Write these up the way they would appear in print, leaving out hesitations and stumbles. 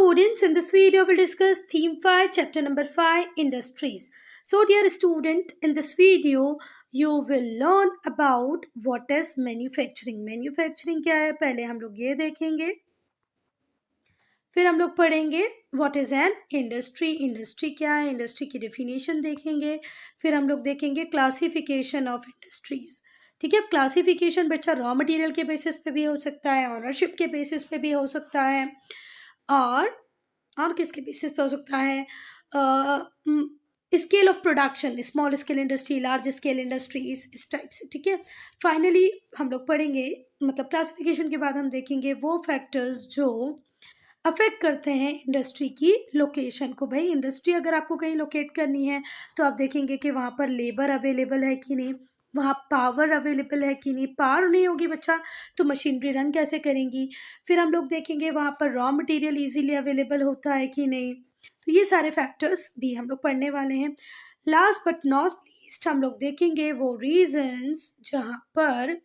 students, in this video we'll discuss theme 5, chapter number 5, industries. So dear student, in this video you will learn about what is manufacturing. Manufacturing क्या है पहले हम लोग ये देखेंगे, फिर हम लोग पढ़ेंगे what is an industry. Industry क्या है, इंडस्ट्री की डेफिनेशन देखेंगे, फिर हम लोग देखेंगे क्लासिफिकेशन ऑफ इंडस्ट्रीज. ठीक है, क्लासिफिकेशन बच्चा रॉ मटेरियल के बेसिस पे भी हो सकता है, ऑनरशिप के बेसिस पे भी हो सकता है, और किसके बेसिस पे हो सकता है, scale of production, small scale industry, large scale industries, इस टाइप से. ठीक है, फाइनली हम लोग पढ़ेंगे, मतलब क्लासिफिकेशन के बाद हम देखेंगे वो फैक्टर्स जो अफेक्ट करते हैं इंडस्ट्री की लोकेशन को. भाई इंडस्ट्री अगर आपको कहीं लोकेट करनी है तो आप देखेंगे कि वहाँ पर लेबर अवेलेबल है कि नहीं, वहाँ पावर अवेलेबल है कि नहीं. पावर नहीं होगी बच्चा तो मशीनरी रन कैसे करेंगी. फिर हम लोग देखेंगे वहाँ पर रॉ मटेरियल इजीली अवेलेबल होता है कि नहीं. तो ये सारे फैक्टर्स भी हम लोग पढ़ने वाले हैं. लास्ट बट नॉट लीस्ट हम लोग देखेंगे वो रीजंस जहाँ पर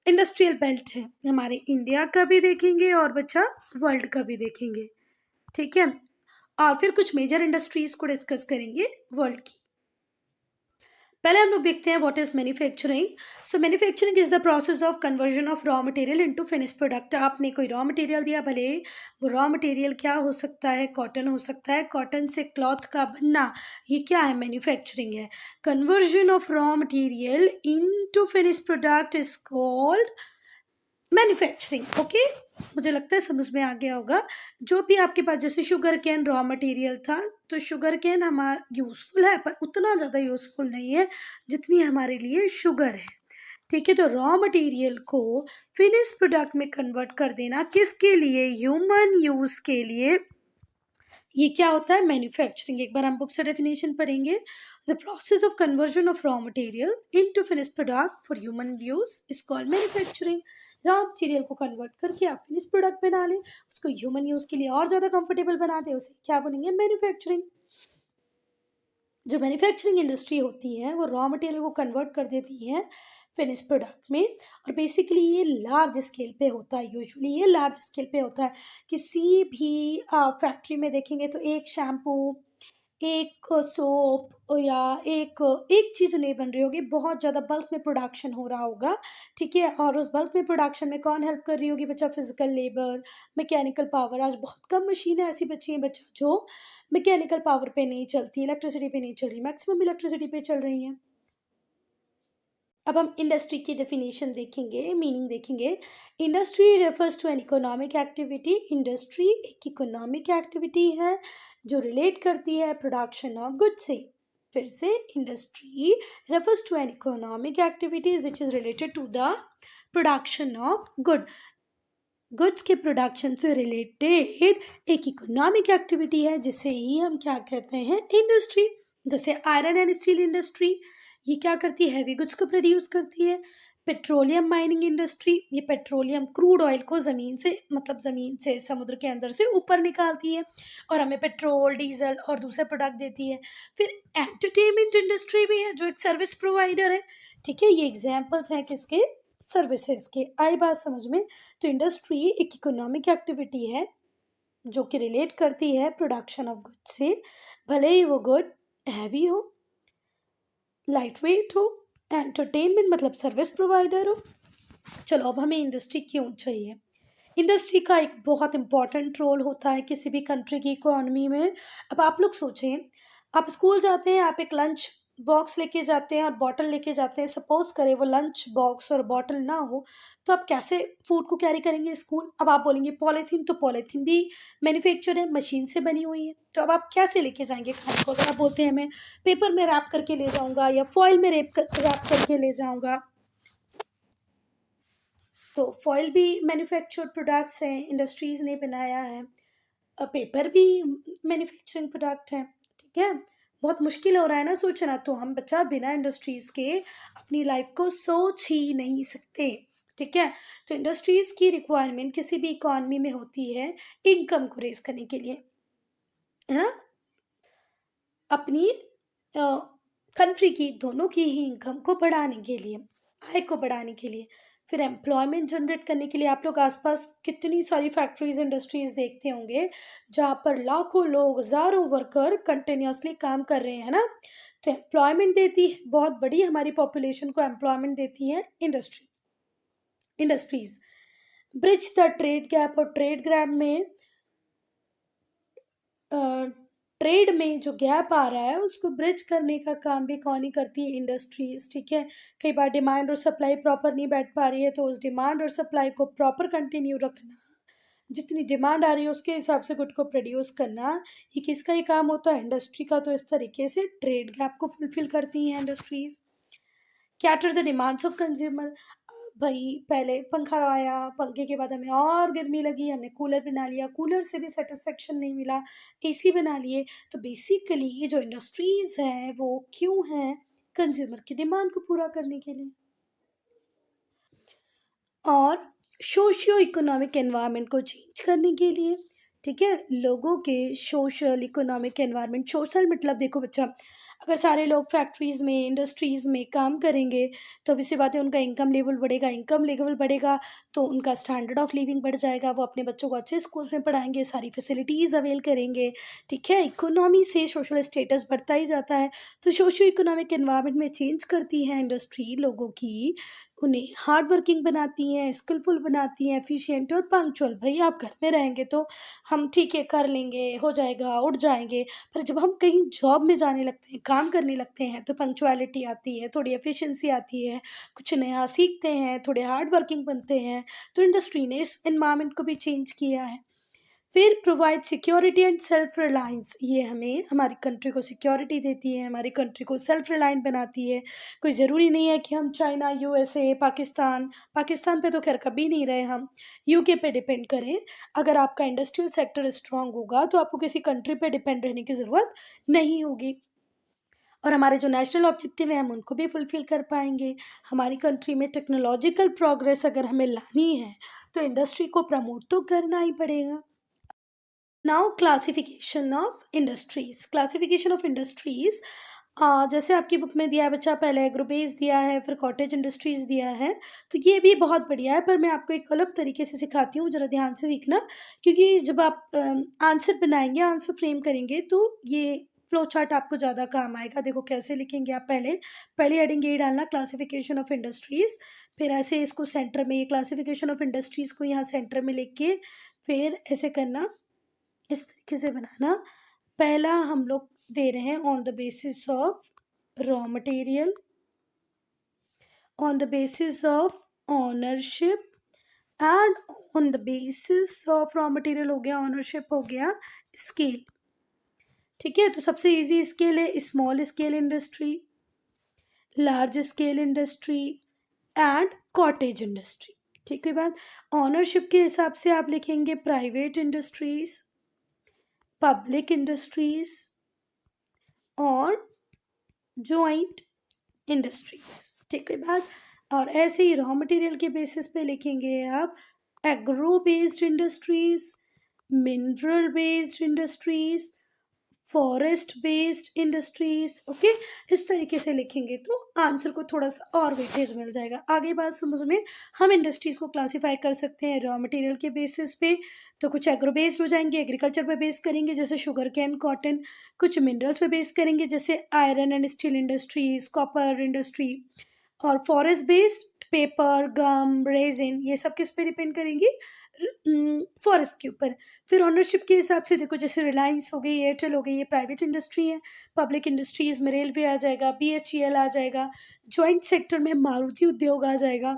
इंडस्ट्रियल बेल्ट है, हमारे इंडिया का भी देखेंगे और बच्चा वर्ल्ड का भी देखेंगे. ठीक है, और फिर कुछ मेजर इंडस्ट्रीज को डिस्कस करेंगे वर्ल्ड की. पहले हम लोग देखते हैं what is manufacturing. So manufacturing is the process of conversion of raw material into finish product. आपने कोई रॉ मटेरियल दिया, भले वो रॉ मटेरियल क्या हो सकता है, कॉटन हो सकता है, कॉटन से क्लॉथ का बनना, ये क्या है, मैन्युफैक्चरिंग है. Conversion of raw material into finish product is called manufacturing. Okay, मुझे लगता है समझ में आ गया होगा. जो भी आपके पास, जैसे शुगर कैन रॉ मटेरियल था, तो शुगर कैन हमारा यूजफुल है पर उतना ज़्यादा यूजफुल नहीं है जितनी हमारे लिए शुगर है. ठीक है, तो रॉ मटेरियल को फिनिश प्रोडक्ट में कन्वर्ट कर देना किसके लिए, ह्यूमन यूज के लिए, ये क्या होता है, मैन्युफैक्चरिंग. एक बार हम बुक से डेफिनेशन पढ़ेंगे. The process of conversion of raw material into finish product for human use is called manufacturing. Raw material को कन्वर्ट करके आप फिनिश प्रोडक्ट बना लें, उसको ह्यूमन यूज के लिए और ज़्यादा कंफर्टेबल बना दें, उसे क्या बोलेंगे, मैन्युफैक्चरिंग. जो मैन्युफैक्चरिंग इंडस्ट्री होती है वो रॉ मटेरियल को कन्वर्ट कर देती है फिनिश प्रोडक्ट में, और बेसिकली ये लार्ज स्केल पे होता है. यूजुअली ये लार्ज स्केल पे होता है. किसी भी फैक्ट्री में देखेंगे तो एक शैम्पू, एक सोप या एक एक चीज़ नहीं बन रही होगी, बहुत ज़्यादा बल्क में प्रोडक्शन हो रहा होगा. ठीक है, और उस बल्क में प्रोडक्शन में कौन हेल्प कर रही होगी बच्चा, फिजिकल लेबर, मैकेनिकल पावर. आज बहुत कम मशीनें ऐसी बची हैं बच्चा जो मैकेनिकल पावर पे नहीं चलती, इलेक्ट्रिसिटी पे नहीं चल रही, मैक्सिमम इलेक्ट्रिसिटी पे चल रही हैं. अब हम इंडस्ट्री की डेफिनेशन देखेंगे, मीनिंग देखेंगे. Industry refers to an economic activity. Industry एक इकोनॉमिक एक्टिविटी है जो रिलेट करती है प्रोडक्शन ऑफ गुड्स से. फिर से, industry refers to an economic activities which is related to the production of goods के प्रोडक्शन से रिलेटेड एक इकोनॉमिक एक्टिविटी है जिसे ही हम क्या कहते हैं, इंडस्ट्री. जैसे आयरन एंड स्टील इंडस्ट्री, ये क्या करती है, हैवी गुड्स को प्रोड्यूस करती है. पेट्रोलियम माइनिंग इंडस्ट्री, ये पेट्रोलियम क्रूड ऑयल को ज़मीन से, मतलब ज़मीन से समुद्र के अंदर से ऊपर निकालती है और हमें पेट्रोल, डीजल और दूसरे प्रोडक्ट देती है. फिर एंटरटेनमेंट इंडस्ट्री भी है जो एक सर्विस प्रोवाइडर है. ठीक है, ये एग्जाम्पल्स हैं किसके, सर्विसेज के. आई बात समझ में. तो इंडस्ट्री एक इकोनॉमिक एक्टिविटी है जो कि रिलेट करती है प्रोडक्शन ऑफ गुड से, भले ही वो गुड हैवी हो, लाइट वेट हो, एंटरटेनमेंट मतलब सर्विस प्रोवाइडर हो. चलो, अब हमें इंडस्ट्री क्यों चाहिए. इंडस्ट्री का एक बहुत इंपॉर्टेंट रोल होता है किसी भी कंट्री की इकोनॉमी में. अब आप लोग सोचें, आप स्कूल जाते हैं, आप एक लंच बॉक्स लेके जाते हैं और बॉटल लेके जाते हैं. सपोज करें वो लंच बॉक्स और बॉटल ना हो तो आप कैसे फूड को कैरी करेंगे स्कूल. अब आप बोलेंगे पॉलीथीन, तो पॉलीथीन भी मैन्युफैक्चर है, मशीन से बनी हुई है. तो अब आप कैसे लेके जाएंगे खाने को. अगर आप बोलते हैं मैं पेपर में रैप करके ले जाऊंगा या फॉइल में रैप करके ले जाऊंगा, तो फॉइल भी मैन्युफैक्चर्ड प्रोडक्ट्स हैं, इंडस्ट्रीज ने बनाया है. पेपर भी मैन्युफैक्चरिंग प्रोडक्ट है. ठीक है, बहुत मुश्किल हो रहा है ना सोचना, तो हम बच्चा बिना इंडस्ट्रीज के अपनी लाइफ को सोच ही नहीं सकते. ठीक है, तो इंडस्ट्रीज की रिक्वायरमेंट किसी भी इकोनॉमी में होती है इनकम को रेज करने के लिए, है ना, अपनी कंट्री की दोनों की ही इनकम को बढ़ाने के लिए, आय को बढ़ाने के लिए. फिर एम्प्लॉयमेंट जनरेट करने के लिए आप लोग आसपास कितनी सारी फैक्ट्रीज इंडस्ट्रीज देखते होंगे जहाँ पर लाखों लोग, हजारों वर्कर कंटिन्यूअसली काम कर रहे हैं ना। तो एम्प्लॉयमेंट देती है, बहुत बड़ी हमारी पॉपुलेशन को एम्प्लॉयमेंट देती है industries. Bridge the trade gap, और ट्रेड में जो गैप आ रहा है उसको ब्रिज करने का काम भी कौन ही करती है? इंडस्ट्रीज। ठीक है, कई बार डिमांड और सप्लाई प्रॉपर नहीं बैठ पा रही है, तो उस डिमांड और सप्लाई को प्रॉपर कंटिन्यू रखना, जितनी डिमांड आ रही है उसके हिसाब से गुड को प्रोड्यूस करना, ये किसका ही काम होता है? इंडस्ट्री का। तो इस तरीके से ट्रेड गैप को फुलफिल करती हैं industries. Cater the demands of consumer, भाई पहले पंखा आया, पंखे के बाद हमें और गर्मी लगी, हमने कूलर बना लिया, कूलर से भी सेटिस्फेक्शन नहीं मिला, एसी बना लिए। तो बेसिकली ये जो इंडस्ट्रीज हैं वो क्यों हैं? कंज्यूमर की डिमांड को पूरा करने के लिए। और सोशियो इकोनॉमिक एनवायरनमेंट को चेंज करने के लिए। ठीक है, लोगों के सोशल इकोनॉमिक एनवायरनमेंट, सोशल मतलब देखो बच्चा, अगर सारे लोग फैक्ट्रीज में, इंडस्ट्रीज में काम करेंगे तो obvious सी बात है उनका इनकम लेवल बढ़ेगा, इनकम लेवल बढ़ेगा तो उनका स्टैंडर्ड ऑफ लिविंग बढ़ जाएगा, वो अपने बच्चों को अच्छे स्कूल्स में पढ़ाएंगे, सारी फैसिलिटीज़ अवेल करेंगे। ठीक है, इकोनॉमी से सोशल स्टेटस बढ़ता ही जाता है। तो सोशियो इकोनॉमिक एनवायरनमेंट में चेंज करती है इंडस्ट्री लोगों की, उन्हें हार्ड वर्किंग बनाती हैं, स्किलफुल बनाती हैं, एफिशिएंट और पंक्चुअल। भाई आप घर में रहेंगे तो हम ठीक है कर लेंगे, हो जाएगा, उठ जाएंगे, पर जब हम कहीं जॉब में जाने लगते हैं, काम करने लगते हैं, तो पंक्चुअलिटी आती है, थोड़ी एफिशिएंसी आती है, कुछ नया सीखते हैं, थोड़े हार्ड वर्किंग बनते हैं। तो इंडस्ट्री ने इस एनवायरनमेंट को भी चेंज किया है। फिर provide security and self reliance, ये हमें हमारी कंट्री को सिक्योरिटी देती है, हमारी कंट्री को सेल्फ रिलायंट बनाती है। कोई ज़रूरी नहीं है कि हम चाइना, यूएसए, पाकिस्तान पे तो खैर कभी नहीं रहे हम, यूके पे डिपेंड करें। अगर आपका इंडस्ट्रियल सेक्टर स्ट्रांग होगा तो आपको किसी कंट्री पे डिपेंड रहने की ज़रूरत नहीं होगी, और हमारे जो नेशनल ऑब्जेक्टिव हैं हम उनको भी फुलफिल कर पाएंगे। हमारी कंट्री में टेक्नोलॉजिकल प्रोग्रेस अगर हमें लानी है तो इंडस्ट्री को प्रमोट तो करना ही पड़ेगा। नाउ क्लासिफिकेशन ऑफ इंडस्ट्रीज, जैसे आपकी बुक में दिया है बच्चा, पहले एग्रो बेस दिया है, फिर कॉटेज इंडस्ट्रीज दिया है। तो ये भी बहुत बढ़िया है, पर मैं आपको एक अलग तरीके से सिखाती हूँ, ज़रा ध्यान से सीखना, क्योंकि जब आप आंसर बनाएंगे, आंसर फ्रेम करेंगे, तो ये फ्लो चार्ट आपको ज़्यादा काम आएगा। देखो कैसे लिखेंगे आप, पहले हेडिंग ये डालना, क्लासिफिकेशन ऑफ इंडस्ट्रीज, फिर ऐसे इसको सेंटर में, ये क्लासिफिकेशन ऑफ इंडस्ट्रीज को यहाँ सेंटर में लिख के फिर ऐसे करना, इस तरीके से बनाना। पहला हम लोग दे रहे हैं on the basis of raw material, on the basis of ownership, and on the basis of raw material हो गया, ऑनरशिप हो गया, स्केल। ठीक है, तो सबसे इजी स्केल है small scale industry, large scale industry and cottage industry. ठीक है, बात ऑनरशिप के हिसाब से आप लिखेंगे प्राइवेट इंडस्ट्रीज, पब्लिक इंडस्ट्रीज और जॉइंट इंडस्ट्रीज। ठीक है बात, और ऐसे ही रॉ मटेरियल के बेसिस पे लिखेंगे आप agro based industries, mineral based industries, forest based industries. Okay, इस तरीके से लिखेंगे तो आंसर को थोड़ा सा और वेटेज मिल जाएगा। आगे बात समझ में, हम इंडस्ट्रीज को क्लासिफाई कर सकते हैं रॉ मटेरियल के बेसिस पे, तो कुछ एग्रो बेस्ड हो जाएंगे, एग्रीकल्चर पे बेस करेंगे जैसे शुगर कैन, कॉटन, कुछ मिनरल्स पे बेस करेंगे जैसे iron and steel industries, copper industry, और फॉरेस्ट बेस्ड पेपर, गम, रेजिन, ये सब किस पे डिपेंड करेंगी? फॉरेस्ट के ऊपर। फिर ओनरशिप के हिसाब से देखो, जैसे रिलायंस हो गई, एयरटेल हो गई, ये प्राइवेट इंडस्ट्री है। पब्लिक इंडस्ट्रीज में रेलवे आ जाएगा, बीएचईएल आ जाएगा, जॉइंट सेक्टर में मारुति उद्योग आ जाएगा,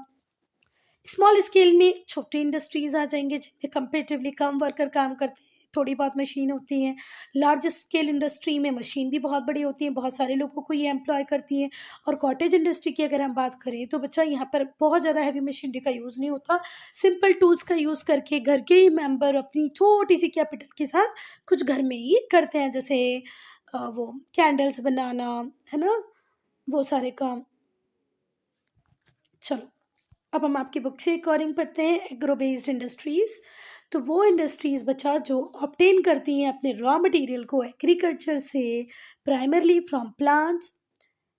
स्मॉल स्केल में छोटी इंडस्ट्रीज आ जाएंगे जिनमें कंपेरेटिवली कम वर्कर काम करते हैं, थोड़ी बहुत मशीन होती हैं। लार्ज स्केल इंडस्ट्री में मशीन भी बहुत बड़ी होती है, बहुत सारे लोगों को ये एम्प्लॉय करती हैं। और कॉटेज इंडस्ट्री की अगर हम बात करें तो बच्चा यहाँ पर बहुत ज़्यादा हैवी मशीनरी का यूज़ नहीं होता, सिंपल टूल्स का यूज़ करके घर के ही मेंबर अपनी छोटी सी कैपिटल के साथ कुछ घर में ही करते हैं, जैसे वो कैंडल्स बनाना, है ना, वो सारे काम। चलो, अब हम आपकी बुक से अकॉर्डिंग पढ़ते हैं एग्रो बेस्ड इंडस्ट्रीज। तो वो इंडस्ट्रीज बच्चा जो ऑब्टेन करती हैं अपने रॉ मटेरियल को एग्रीकल्चर से, प्राइमरली फ्रॉम प्लांट्स,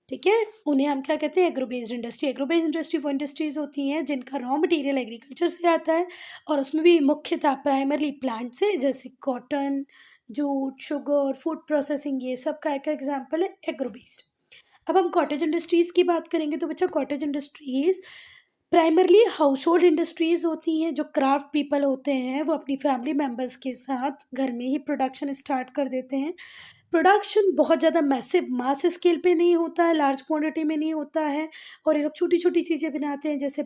ठीक है, उन्हें हम क्या कहते हैं, agro based industry. Agro based industry वो इंडस्ट्रीज होती हैं जिनका रॉ मटेरियल एग्रीकल्चर से आता है और उसमें भी मुख्यतः प्राइमरली प्लांट से, जैसे cotton, jute, sugar, food processing, ये सब का एक एग्जाम्पल है एग्रो बेस्ड। अब हम कॉटेज इंडस्ट्रीज़ की बात करेंगे तो बच्चा cottage industries primarily house hold industries होती हैं। जो क्राफ्ट पीपल होते हैं वो अपनी फैमिली मेम्बर्स के साथ घर में ही प्रोडक्शन स्टार्ट कर देते हैं। प्रोडक्शन बहुत ज़्यादा मैसिव मास स्केल पे नहीं होता है, लार्ज क्वांटिटी में नहीं होता है, और ये लोग छोटी छोटी चीज़ें बनाते हैं जैसे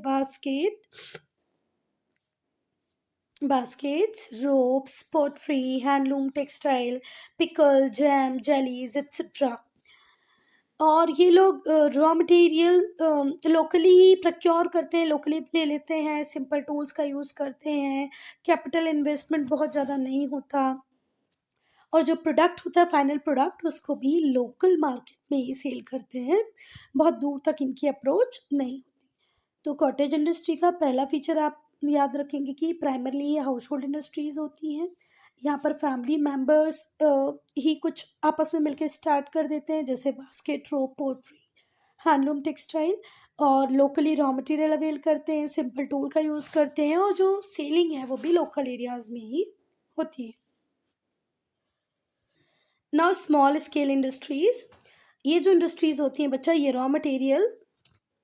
baskets, ropes, pottery, handloom, textile, pickle, jam, jellies etcetera. और ये लोग रॉ मटेरियल लोकली ही प्रोक्योर करते हैं, लोकली ले लेते हैं, सिंपल टूल्स का यूज़ करते हैं, कैपिटल इन्वेस्टमेंट बहुत ज़्यादा नहीं होता, और जो प्रोडक्ट होता है फाइनल प्रोडक्ट उसको भी लोकल मार्केट में ही सेल करते हैं, बहुत दूर तक इनकी अप्रोच नहीं होती। तो कॉटेज इंडस्ट्री का पहला फीचर आप याद रखेंगे कि प्राइमरली ये हाउस होल्ड इंडस्ट्रीज होती हैं। यहाँ पर फैमिली मेम्बर्स ही कुछ आपस में मिलकर स्टार्ट कर देते हैं, जैसे बास्केट, रोप, पोट्री, हैंडलूम, टेक्सटाइल, और लोकली रॉ मटेरियल अवेल करते हैं, सिंपल टूल का यूज़ करते हैं, और जो सेलिंग है वो भी लोकल एरियाज में ही होती है। नाउ स्मॉल स्केल इंडस्ट्रीज, ये जो इंडस्ट्रीज होती हैं बच्चा, ये रॉ मटेरियल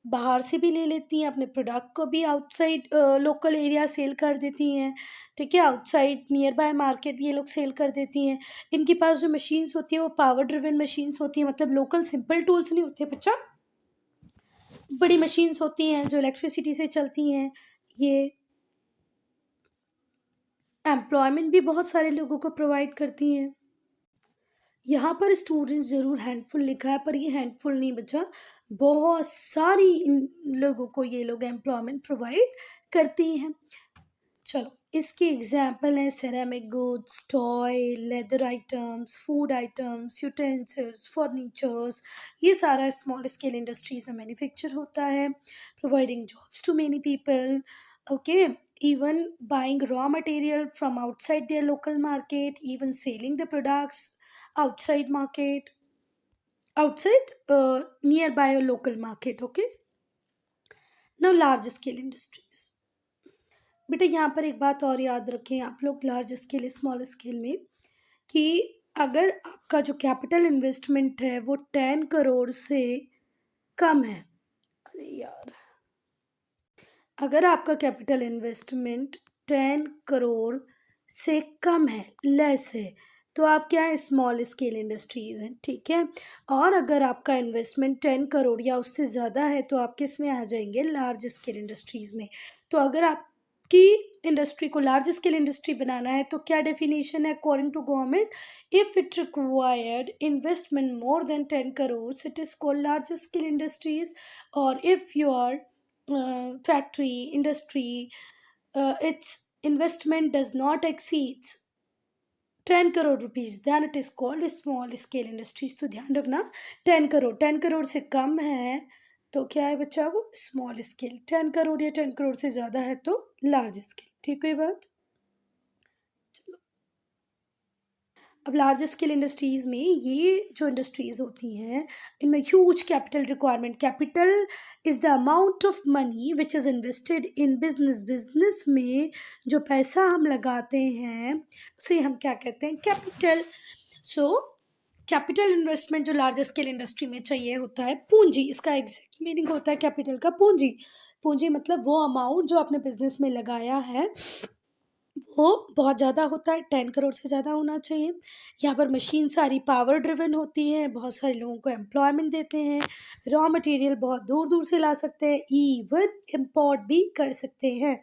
बाहर से भी ले लेती हैं, अपने प्रोडक्ट को भी आउटसाइड लोकल एरिया सेल कर देती हैं। ठीक है, आउटसाइड नियर बाय मार्केट ये लोग सेल कर देती हैं। इनके पास जो मशीन्स होती है वो पावर ड्रिवन मशीन्स होती हैं, मतलब लोकल सिंपल टूल्स नहीं होते बच्चा, बड़ी मशीन्स होती हैं जो इलेक्ट्रिसिटी से चलती हैं। ये एम्प्लॉयमेंट भी बहुत सारे लोगों को प्रोवाइड करती हैं। यहाँ पर स्टूडेंट्स ज़रूर हैंडफुल लिखा है, पर ये हैंडफुल नहीं बच्चा, बहुत सारी इन लोगों को ये लोग एम्प्लॉयमेंट प्रोवाइड करती हैं। चलो, इसके एग्जाम्पल हैं ceramic goods, toy, leather items, food items, utensils, furnitures. ये सारा स्मॉल स्केल इंडस्ट्रीज में मैन्युफैक्चर होता है, providing jobs to many people. Okay, even buying raw material from outside their local market, even selling the products outside market, outside nearby a local market. Okay, now large scale industries. बेटा यहाँ पर एक बात और याद रखें आप लोग, लार्ज स्केल स्मॉल स्केल में, कि अगर आपका जो कैपिटल इन्वेस्टमेंट है वो 10 करोड़ से कम है, अरे यार, अगर आपका कैपिटल इन्वेस्टमेंट 10 करोड़ से कम है, लेस है, तो आप क्या है, स्मॉल स्केल इंडस्ट्रीज हैं। ठीक है, और अगर आपका इन्वेस्टमेंट 10 करोड़ या उससे ज़्यादा है तो आप किस में आ जाएंगे, लार्ज स्केल इंडस्ट्रीज में। तो अगर आपकी इंडस्ट्री को लार्ज स्केल इंडस्ट्री बनाना है तो क्या डेफिनेशन है according to government, if it required investment more than 10 crore it is called large scale industries, और if you are factory, industry, its investment does not exceeds 10 crore rupees, then it is called small scale industries. तो ध्यान रखना, 10 करोड़ से कम है तो क्या है बच्चा, वो स्मॉल स्केल, 10 करोड़ या 10 करोड़ से ज़्यादा है तो लार्ज स्केल। ठीक है बात। अब लार्ज स्केल इंडस्ट्रीज़ में ये जो इंडस्ट्रीज़ होती हैं इनमें huge capital requirement, capital is the amount of money which is invested in business, business में जो पैसा हम लगाते हैं उसे हम क्या कहते हैं, कैपिटल। सो कैपिटल इन्वेस्टमेंट जो लार्ज स्केल इंडस्ट्री में चाहिए होता है पूंजी, इसका एग्जैक्ट मीनिंग होता है कैपिटल का पूंजी। पूंजी मतलब वो अमाउंट जो आपने बिजनेस में लगाया है वो बहुत ज़्यादा होता है, 10 करोड़ से ज़्यादा होना चाहिए। यहाँ पर मशीन सारी पावर ड्रिवन होती है, बहुत सारे लोगों को एम्प्लॉयमेंट देते हैं, रॉ मटेरियल बहुत दूर दूर से ला सकते हैं, इवन इम्पोर्ट भी कर सकते हैं,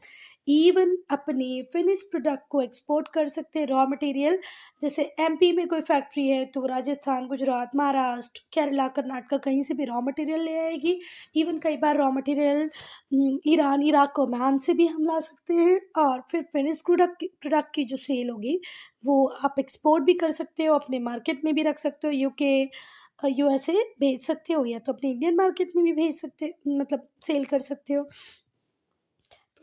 इवन अपने फिनिश प्रोडक्ट को एक्सपोर्ट कर सकते हैं। रॉ मटेरियल जैसे एमपी में कोई फैक्ट्री है तो राजस्थान, गुजरात, महाराष्ट्र, केरला, कर्नाटक कहीं से भी रॉ मटेरियल ले आएगी। इवन कई बार raw material Iran, Iraq, Oman से भी हम ला सकते हैं, और फिर फिनिश प्रोडक्ट की जो सेल होगी वो आप एक्सपोर्ट भी कर सकते हो, अपने मार्केट में भी रख सकते हो, यूके, यूएसए भेज सकते हो, या तो अपने इंडियन मार्केट में भी भेज सकते, मतलब सेल कर सकते हो।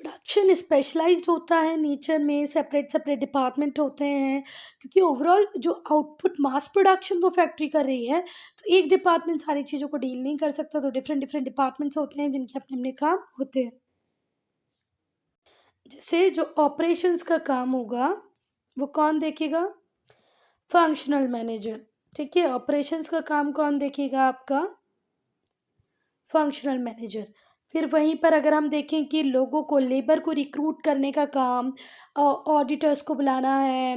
प्रोडक्शन स्पेशलाइज्ड होता है नेचर में, सेपरेट सेपरेट डिपार्टमेंट होते हैं, क्योंकि ओवरऑल जो आउटपुट मास प्रोडक्शन वो फैक्ट्री कर रही है, तो एक डिपार्टमेंट सारी चीज़ों को डील नहीं कर सकता, तो डिफरेंट डिफरेंट डिपार्टमेंट्स होते हैं जिनके अपने अपने काम होते हैं। जैसे जो ऑपरेशंस का काम होगा वो कौन देखेगा? Functional manager. ठीक है, ऑपरेशंस का काम कौन देखेगा? आपका फंक्शनल मैनेजर। फिर वहीं पर अगर हम देखें कि लोगों को, लेबर को रिक्रूट करने का काम, ऑडिटर्स को बुलाना है,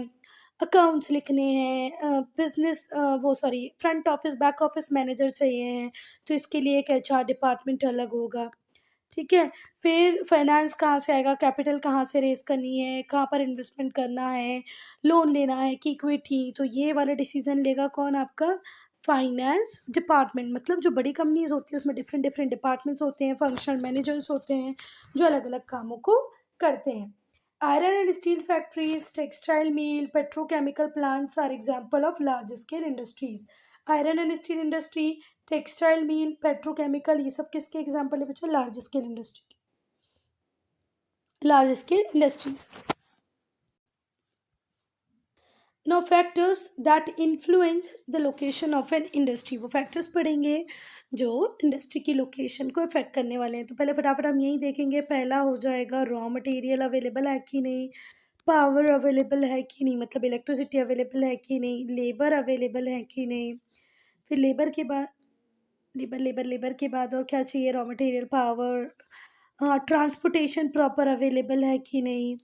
अकाउंट्स लिखने हैं, बिजनेस वो sorry front office back office manager चाहिए हैं, तो इसके लिए एक एचआर डिपार्टमेंट अलग होगा। ठीक है, फिर फाइनेंस कहाँ से आएगा? कैपिटल कहाँ से रेज करनी है, कहाँ पर इन्वेस्टमेंट करना है, लोन लेना है कि इक्विटी, तो ये वाला डिसीजन लेगा कौन? आपका फाइनेंस डिपार्टमेंट। मतलब जो बड़ी कंपनीज होती है उसमें डिफरेंट डिफरेंट डिपार्टमेंट्स होते हैं, फंक्शनल मैनेजर्स होते हैं जो अलग अलग कामों को करते हैं। Iron and steel factories, textile mill, petrochemical plants are example of large scale industries. Iron and steel industry, textile mill, petrochemical, ये सब किसके एग्जाम्पल है बच्चा? Large scale industry, large scale industries. Now factors that influence the location of an industry, वो factors पढ़ेंगे जो industry की location को इफेक्ट करने वाले हैं। तो पहले फटाफट हम यही देखेंगे। पहला हो जाएगा रॉ मटेरियल अवेलेबल है कि नहीं, पावर अवेलेबल है कि नहीं, मतलब इलेक्ट्रिसिटी अवेलेबल है कि नहीं, लेबर अवेलेबल है कि नहीं, फिर लेबर के बाद लेबर के बाद और क्या चाहिए? रॉ मटेरियल, पावर, हाँ, ट्रांसपोर्टेशन प्रॉपर अवेलेबल है कि नहीं,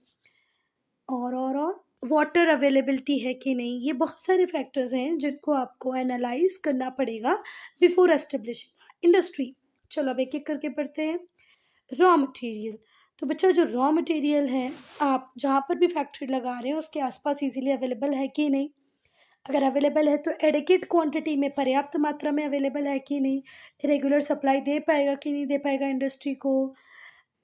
और वाटर अवेलेबिलिटी है कि नहीं। ये बहुत सारे फैक्टर्स हैं जिनको आपको एनालाइज करना पड़ेगा बिफोर एस्टेब्लिशिंग इंडस्ट्री। चलो अब एक एक करके पढ़ते हैं। रॉ मटेरियल, तो बच्चा जो रॉ मटेरियल है, आप जहाँ पर भी फैक्ट्री लगा रहे हैं उसके आसपास इजीली अवेलेबल है कि नहीं। अगर अवेलेबल है तो एडिकेट क्वांटिटी में, पर्याप्त मात्रा में अवेलेबल है कि नहीं, रेगुलर सप्लाई दे पाएगा कि नहीं दे पाएगा इंडस्ट्री को।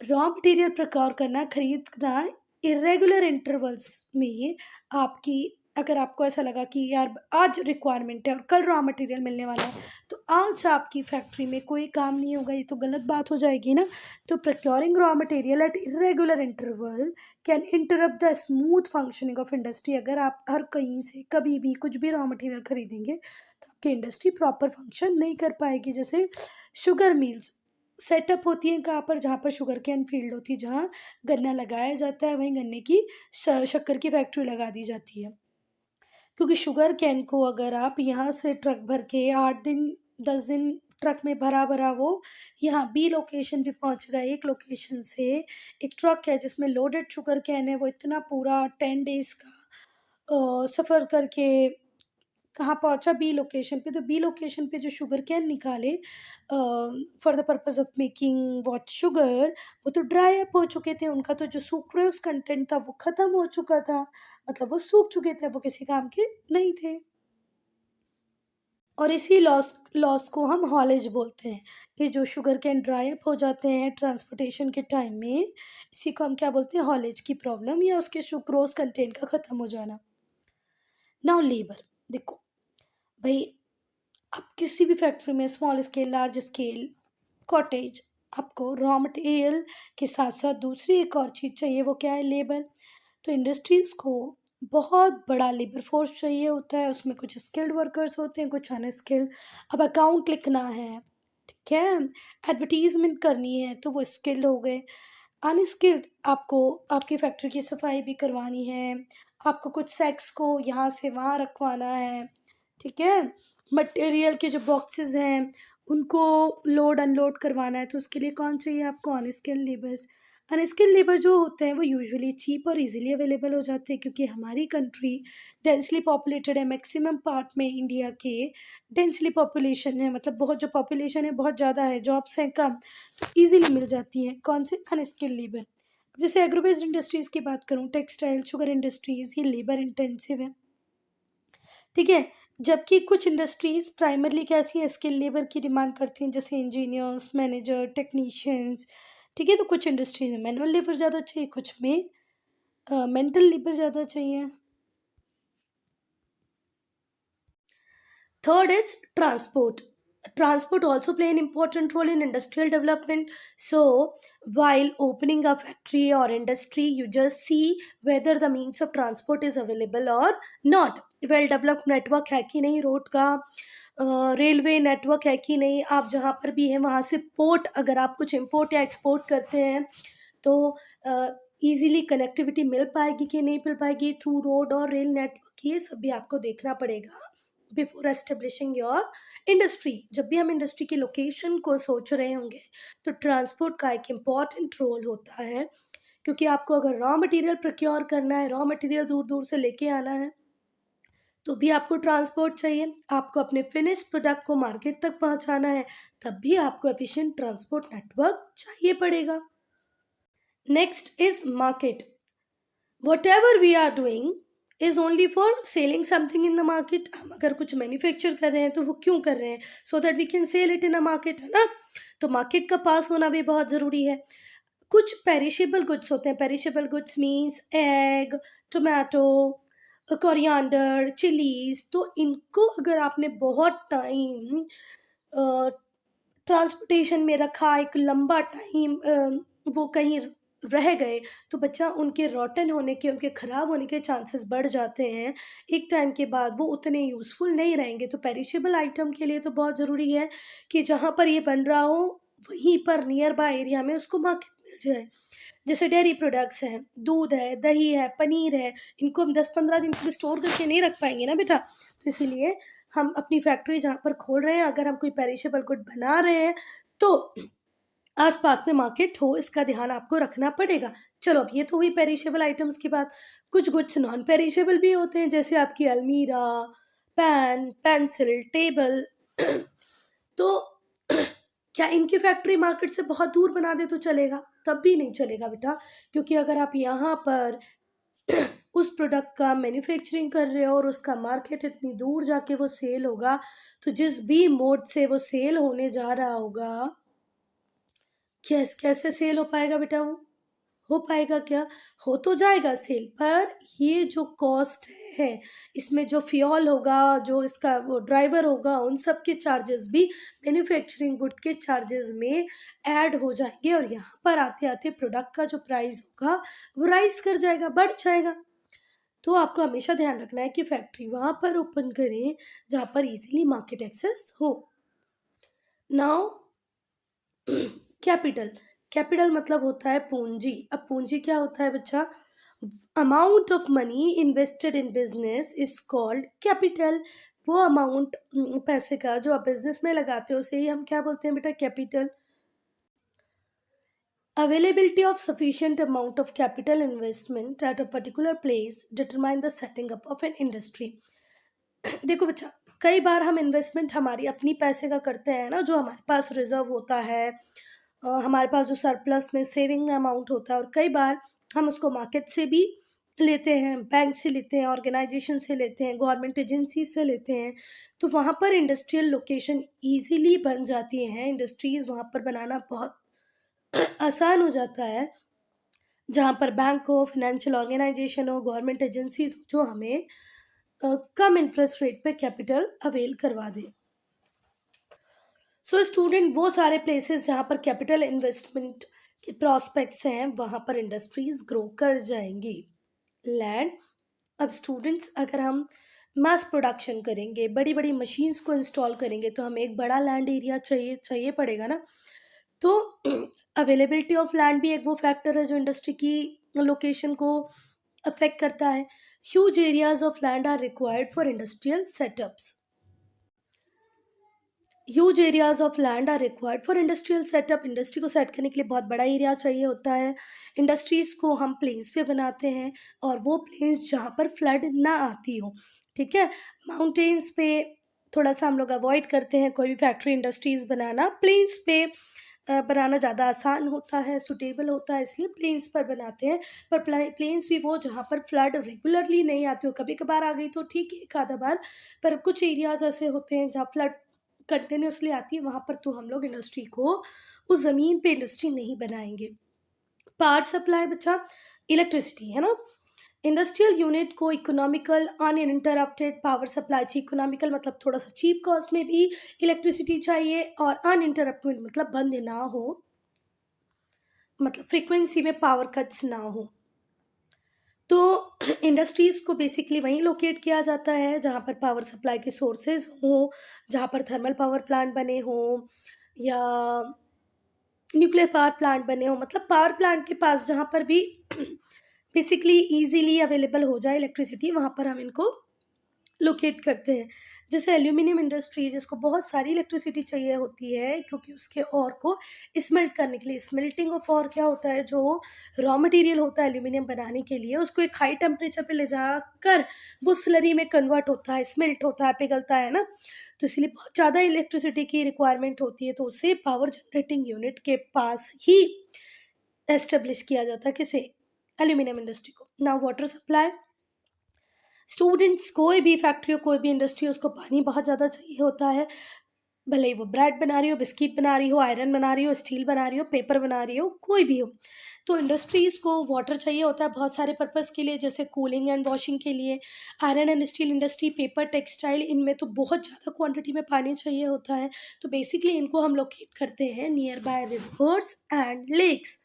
रॉ मटेरियल प्रोक्योर करना, खरीदना इरेगुलर इंटरवल्स में। आपकी, अगर आपको ऐसा लगा कि यार आज रिक्वायरमेंट है और कल रॉ मटेरियल मिलने वाला है, तो आज आपकी फैक्ट्री में कोई काम नहीं होगा, ये तो गलत बात हो जाएगी ना। तो procuring raw material at irregular interval can interrupt the smooth functioning of industry. अगर आप हर कहीं से कभी भी कुछ भी रॉ मटेरियल खरीदेंगे तो आपकी इंडस्ट्री प्रॉपर फंक्शन नहीं कर पाएगी। जैसे शुगर मिल्स सेटअप होती है कहाँ पर? जहाँ पर शुगर कैन फील्ड होती है, जहाँ गन्ना लगाया जाता है वहीं गन्ने की शक्कर की फैक्ट्री लगा दी जाती है। क्योंकि शुगर कैन को अगर आप यहाँ से ट्रक भर के 8 दिन 10 दिन ट्रक में भरा भरा वो यहाँ बी लोकेशन पे पहुँच रहा है, एक लोकेशन से एक ट्रक है जिसमें लोडेड शुगर कैन है, वो इतना पूरा 10 डेज का सफ़र करके कहाँ पहुँचा? बी लोकेशन पे। तो बी लोकेशन पे जो शुगर कैन निकाले for the purpose of making what sugar, वो तो ड्राई अप हो चुके थे, उनका तो जो सुक्रोज कंटेंट था वो ख़त्म हो चुका था, मतलब वो सूख चुके थे, वो किसी काम के नहीं थे। और इसी लॉस लॉस को हम हॉलेज बोलते हैं। ये जो शुगर कैन ड्राई अप हो जाते हैं ट्रांसपोर्टेशन के टाइम में, इसी को हम क्या बोलते हैं? हॉलेज की प्रॉब्लम या उसके सुक्रोज कंटेंट का ख़त्म हो जाना। नाउ लेबर, देखो भाई, आप किसी भी फैक्ट्री में small scale, large scale, cottage, आपको रॉ मटेरियल के साथ साथ दूसरी एक और चीज़ चाहिए, वो क्या है? लेबर। तो इंडस्ट्रीज़ को बहुत बड़ा लेबर फोर्स चाहिए होता है, उसमें कुछ स्किल्ड वर्कर्स होते हैं, कुछ अनस्किल्ड। अब अकाउंट लिखना है, ठीक है, एडवर्टीजमेंट करनी है, तो वो स्किल्ड हो गए। अनस्किल्ड, आपको आपकी फैक्ट्री की सफाई भी करवानी है, आपको कुछ सेक्स को यहाँ से वहाँ रखवाना है, ठीक है, मटेरियल के जो बॉक्सेस हैं उनको लोड अनलोड करवाना है, तो उसके लिए कौन चाहिए आपको? Unskilled labours. अनस्किल्ड लेबर जो होते हैं वो यूजुअली चीप और इजीली अवेलेबल हो जाते हैं, क्योंकि हमारी कंट्री डेंसली पॉपुलेटेड है, मैक्सिमम पार्ट में इंडिया के डेंसली पॉपुलेशन है, मतलब बहुत जो पॉपुलेशन है बहुत ज़्यादा है, जॉब्स हैं कम, तो ईजिली मिल जाती हैं। कौन से? Unskilled labour. जैसे एग्रो बेस्ड इंडस्ट्रीज़ की बात करूँ, टेक्सटाइल, शुगर इंडस्ट्रीज़, ये लेबर इंटेंसिव है, ठीक है। जबकि कुछ इंडस्ट्रीज़ प्राइमरली कैसी है? स्किल लेबर की डिमांड करती हैं, जैसे इंजीनियर्स, मैनेजर, टेक्नीशियंस, ठीक है। तो कुछ इंडस्ट्रीज में मैनुअल लेबर ज़्यादा चाहिए, कुछ में मेंटल लेबर ज़्यादा चाहिए। Third is transport. Transport also play an important role in industrial development. So while opening a factory or industry, you just see whether the means of transport is available or not. Well developed network है कि नहीं road का, railway network है कि नहीं, आप जहाँ पर भी हैं वहाँ से पोर्ट, अगर आप कुछ इम्पोर्ट या एक्सपोर्ट करते हैं तो ईजिली कनेक्टिविटी मिल पाएगी कि नहीं मिल पाएगी थ्रू रोड और रेल नेटवर्क, ये सब भी आपको देखना पड़ेगा बिफोर एस्टेब्लिशिंग योर इंडस्ट्री। जब भी हम इंडस्ट्री की लोकेशन को सोच रहे होंगे तो ट्रांसपोर्ट का एक इम्पॉर्टेंट रोल होता है, क्योंकि आपको अगर रॉ मटेरियल प्रोक्योर करना है, रॉ मटेरियल दूर दूर से लेके आना है, तो भी आपको ट्रांसपोर्ट चाहिए। आपको अपने फिनिश प्रोडक्ट को मार्केट तक पहुंचाना है, तब भी आपको एफिशिएंट ट्रांसपोर्ट नेटवर्क चाहिए पड़ेगा। Next is market. Whatever we are doing is only for selling something in the market। हम अगर कुछ मैन्युफैक्चर कर रहे हैं तो वो क्यों कर रहे हैं? So that we can sell it in a market, है ना। तो मार्केट का पास होना भी बहुत ज़रूरी है। कुछ पेरिशेबल गुड्स होते हैं। Perishable goods means egg, tomato, coriander, chillies. तो इनको अगर आपने बहुत टाइम ट्रांसपोर्टेशन में रखा, एक लंबा टाइम वो कहीं रह गए, तो बच्चा उनके रॉटन होने के, उनके ख़राब होने के चांसेस बढ़ जाते हैं। एक टाइम के बाद वो उतने यूज़फुल नहीं रहेंगे। तो पेरिशेबल आइटम के लिए तो बहुत ज़रूरी है कि जहाँ पर ये बन रहा हो वहीं पर नियर बाय एरिया में उसको मार्केट मिल जाए। जैसे डेयरी प्रोडक्ट्स हैं, दूध है, दही है, पनीर है, इनको हम 10-15 दिन के लिए स्टोर करके नहीं रख पाएंगे ना बेटा। तो इसीलिए हम अपनी फैक्ट्री जहाँ पर खोल रहे हैं, अगर हम कोई पेरिशेबल गुड बना रहे हैं तो आसपास में मार्केट हो, इसका ध्यान आपको रखना पड़ेगा। चलो अब ये तो हुई पेरिशेबल आइटम्स की बात। कुछ गुड्स नॉन पेरिशेबल भी होते हैं, जैसे आपकी अलमीरा, पेन, पेंसिल, टेबल। तो क्या इनकी फैक्ट्री मार्केट से बहुत दूर बना दे तो चलेगा? तब भी नहीं चलेगा बेटा, क्योंकि अगर आप यहाँ पर उस प्रोडक्ट का मैन्युफैक्चरिंग कर रहे हो और उसका मार्केट इतनी दूर जाके वो सेल होगा, तो जिस भी मोड से वो सेल होने जा रहा होगा, कैसे सेल हो पाएगा बेटा? वो हो पाएगा क्या? हो तो जाएगा सेल, पर ये जो कॉस्ट है, इसमें जो फ्यूल होगा, जो इसका वो ड्राइवर होगा, उन सब के चार्जेस भी मैन्युफैक्चरिंग गुड के चार्जेस में ऐड हो जाएंगे, और यहाँ पर आते आते प्रोडक्ट का जो प्राइस होगा वो राइज कर जाएगा, बढ़ जाएगा। तो आपको हमेशा ध्यान रखना है कि फैक्ट्री वहाँ पर ओपन करें जहाँ पर इजीली मार्केट एक्सेस हो। Now capital. कैपिटल मतलब होता है पूंजी। अब पूंजी क्या होता है बच्चा? Amount of money invested in business is called capital. वो अमाउंट पैसे का जो आप बिजनेस में लगाते हो, उसे ही हम क्या बोलते हैं बेटा? Capital. Availability of sufficient amount of capital investment at a particular place determine the setting up of an industry। देखो बच्चा, कई बार हम इन्वेस्टमेंट हमारी अपनी पैसे का करते हैं ना, जो हमारे पास रिजर्व होता है, हमारे पास जो सरप्लस में सेविंग में अमाउंट होता है, और कई बार हम उसको मार्केट से भी लेते हैं, बैंक से लेते हैं, ऑर्गेनाइजेशन से लेते हैं, गवर्नमेंट एजेंसी से लेते हैं। तो वहाँ पर इंडस्ट्रियल लोकेशन ईजीली बन जाती हैं, इंडस्ट्रीज़ वहाँ पर बनाना बहुत आसान हो जाता है, जहाँ पर बैंक हो, फाइनेंशियल ऑर्गेनाइजेशन हो, गवर्नमेंट एजेंसीज जो हमें कम इंटरेस्ट रेट पे कैपिटल अवेल करवा दे। सो स्टूडेंट, वो सारे प्लेसेस जहाँ पर कैपिटल इन्वेस्टमेंट के प्रॉस्पेक्ट्स हैं, वहाँ पर इंडस्ट्रीज ग्रो कर जाएंगी। लैंड। अब स्टूडेंट्स, अगर हम मास प्रोडक्शन करेंगे, बड़ी बड़ी मशीन्स को इंस्टॉल करेंगे, तो हमें एक बड़ा लैंड एरिया चाहिए पड़ेगा ना। तो अवेलेबिलिटी ऑफ लैंड भी एक वो फैक्टर है जो इंडस्ट्री की लोकेशन को अफेक्ट करता है। Huge areas of land are required for industrial setups. Huge areas of land are required for industrial setup. Industry को सेट करने के लिए बहुत बड़ा एरिया चाहिए होता है। इंडस्ट्रीज़ को हम प्लेन्स पे बनाते हैं, और वो प्लेन्स जहाँ पर फ्लड ना आती हो, ठीक है। माउंटेन्स पे थोड़ा सा हम लोग अवॉइड करते हैं कोई भी फैक्ट्री इंडस्ट्रीज़ बनाना। प्लेन्स पे बनाना ज़्यादा आसान होता है, सुटेबल होता है, इसलिए प्लेन्स पर बनाते हैं। पर प्लेन्स भी वो जहाँ पर फ्लड रेगुलरली नहीं आती हो, कभी कभार आ गई तो ठीक है, एक आधा बार, पर कुछ एरियाज ऐसे होते हैं जहाँ फ्लड कंटिन्यूसली आती है, वहाँ पर तो हम लोग इंडस्ट्री को, उस ज़मीन पे इंडस्ट्री नहीं बनाएंगे। पावर सप्लाई बच्चा, इलेक्ट्रिसिटी है ना। इंडस्ट्रियल यूनिट को इकोनॉमिकल अनइंटरप्टेड पावर सप्लाई चाहिए। इकोनॉमिकल मतलब थोड़ा सा चीप कॉस्ट में भी इलेक्ट्रिसिटी चाहिए, और अनइंटरप्टेड मतलब बंद ना हो, मतलब फ्रीक्वेंसी में पावर कट्स ना हो। तो इंडस्ट्रीज़ को बेसिकली वहीं लोकेट किया जाता है जहाँ पर पावर सप्लाई के सोर्सेज हों, जहाँ पर थर्मल पावर प्लांट बने हों या न्यूक्लियर पावर प्लांट बने हों, मतलब पावर प्लांट के पास जहाँ पर भी बेसिकली ईज़िली अवेलेबल हो जाए इलेक्ट्रिसिटी, वहाँ पर हम इनको लोकेट करते हैं। जैसे एल्यूमीनियम इंडस्ट्री, जिसको बहुत सारी इलेक्ट्रिसिटी चाहिए होती है क्योंकि उसके ऑर को स्मेल्ट करने के लिए, स्मेल्टिंग ऑफ ऑर क्या होता है, जो रॉ मटेरियल होता है एल्यूमीनियम बनाने के लिए, उसको एक हाई टेम्परेचर पे ले जाकर वो स्लरी में कन्वर्ट होता है, स्मेल्ट होता है, पिघलता है ना। तो इसलिए बहुत ज़्यादा इलेक्ट्रिसिटी की रिक्वायरमेंट होती है, तो उसे पावर जनरेटिंग यूनिट के पास ही एस्टेब्लिश किया जाता है, किसे, एल्यूमीनियम इंडस्ट्री को। नाउ वाटर सप्लाई, स्टूडेंट्स कोई भी फैक्ट्री हो, कोई भी इंडस्ट्री हो, उसको पानी बहुत ज़्यादा चाहिए होता है। भले ही वो ब्रेड बना रही हो, बिस्किट बना रही हो, आयरन बना रही हो, स्टील बना रही हो, पेपर बना रही हो, कोई भी हो, तो इंडस्ट्रीज़ को वाटर चाहिए होता है बहुत सारे पर्पज़ के लिए, जैसे कूलिंग एंड वॉशिंग के लिए। Iron and steel industry, paper, textile, इनमें तो बहुत ज़्यादा क्वांटिटी में पानी चाहिए होता है। तो बेसिकली इनको हम लोकेट करते हैं near by rivers and lakes.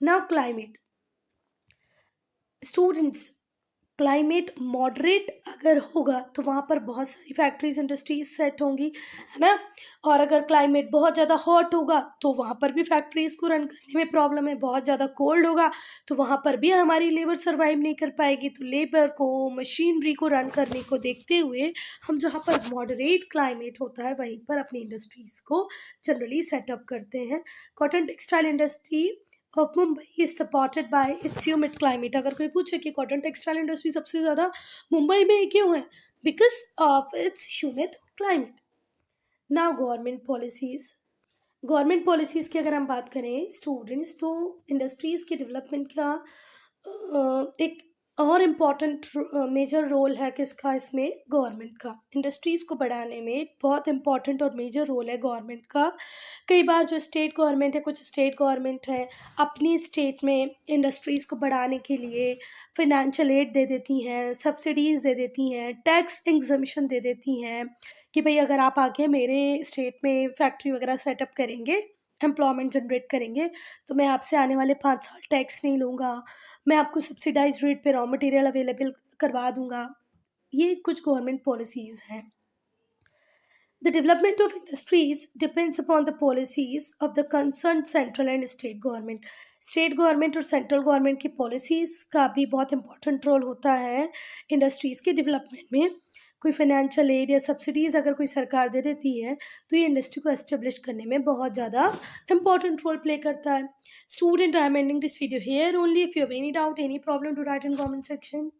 Now climate, students, climate moderate अगर होगा तो वहाँ पर बहुत सारी फैक्ट्रीज इंडस्ट्रीज सेट होंगी, है ना। और अगर क्लाइमेट बहुत ज़्यादा हॉट होगा तो वहाँ पर भी फैक्ट्रीज को रन करने में प्रॉब्लम है। बहुत ज़्यादा कोल्ड होगा तो वहाँ पर भी हमारी लेबर सर्वाइव नहीं कर पाएगी। तो लेबर को, मशीनरी को रन करने को देखते हुए हम जहाँ पर मॉडरेट क्लाइमेट होता है वहीं पर अपनी इंडस्ट्रीज़ को जनरली सेटअप करते हैं। Cotton textile industry of Mumbai is supported by it's humid climate. अगर कोई पूछे कि कॉटन टेक्सटाइल इंडस्ट्री सबसे ज़्यादा मुंबई में क्यों है, because of its humid climate. Now government policies की अगर हम बात करें स्टूडेंट्स, तो इंडस्ट्रीज़ के डेवलपमेंट का एक और इम्पॉर्टेंट मेजर रोल है किसका इसमें, गवर्नमेंट का। इंडस्ट्रीज़ को बढ़ाने में बहुत इंपॉर्टेंट और मेजर रोल है गवर्नमेंट का। कई बार जो स्टेट गवर्नमेंट है, कुछ स्टेट गवर्नमेंट है, अपनी स्टेट में इंडस्ट्रीज़ को बढ़ाने के लिए फाइनेंशियल एड दे देती हैं, सब्सिडीज़ दे देती हैं, टैक्स एग्जम्पशन दे देती हैं कि भाई अगर आप आके मेरे स्टेट में फैक्ट्री वगैरह सेटअप करेंगे, एम्प्लॉयमेंट जनरेट करेंगे, तो मैं आपसे आने वाले 5 साल टैक्स नहीं लूँगा, मैं आपको सब्सिडाइज्ड रेट पे रॉ मटेरियल अवेलेबल करवा दूँगा। ये कुछ गवर्नमेंट पॉलिसीज़ हैं। The development of industries depends upon the policies of the concerned central and state government. State government और सेंट्रल गवर्नमेंट की पॉलिसीज़ का भी बहुत इंपॉर्टेंट रोल होता है इंडस्ट्रीज़ के डेवलपमेंट में। कोई फाइनेंशियल एड या सब्सिडीज़ अगर कोई सरकार दे देती है तो ये इंडस्ट्री को एस्टेब्लिश करने में बहुत ज़्यादा इंपॉर्टेंट रोल प्ले करता है। Student, I am ending this video here only. If you have any doubt, any problem, to write in comment section.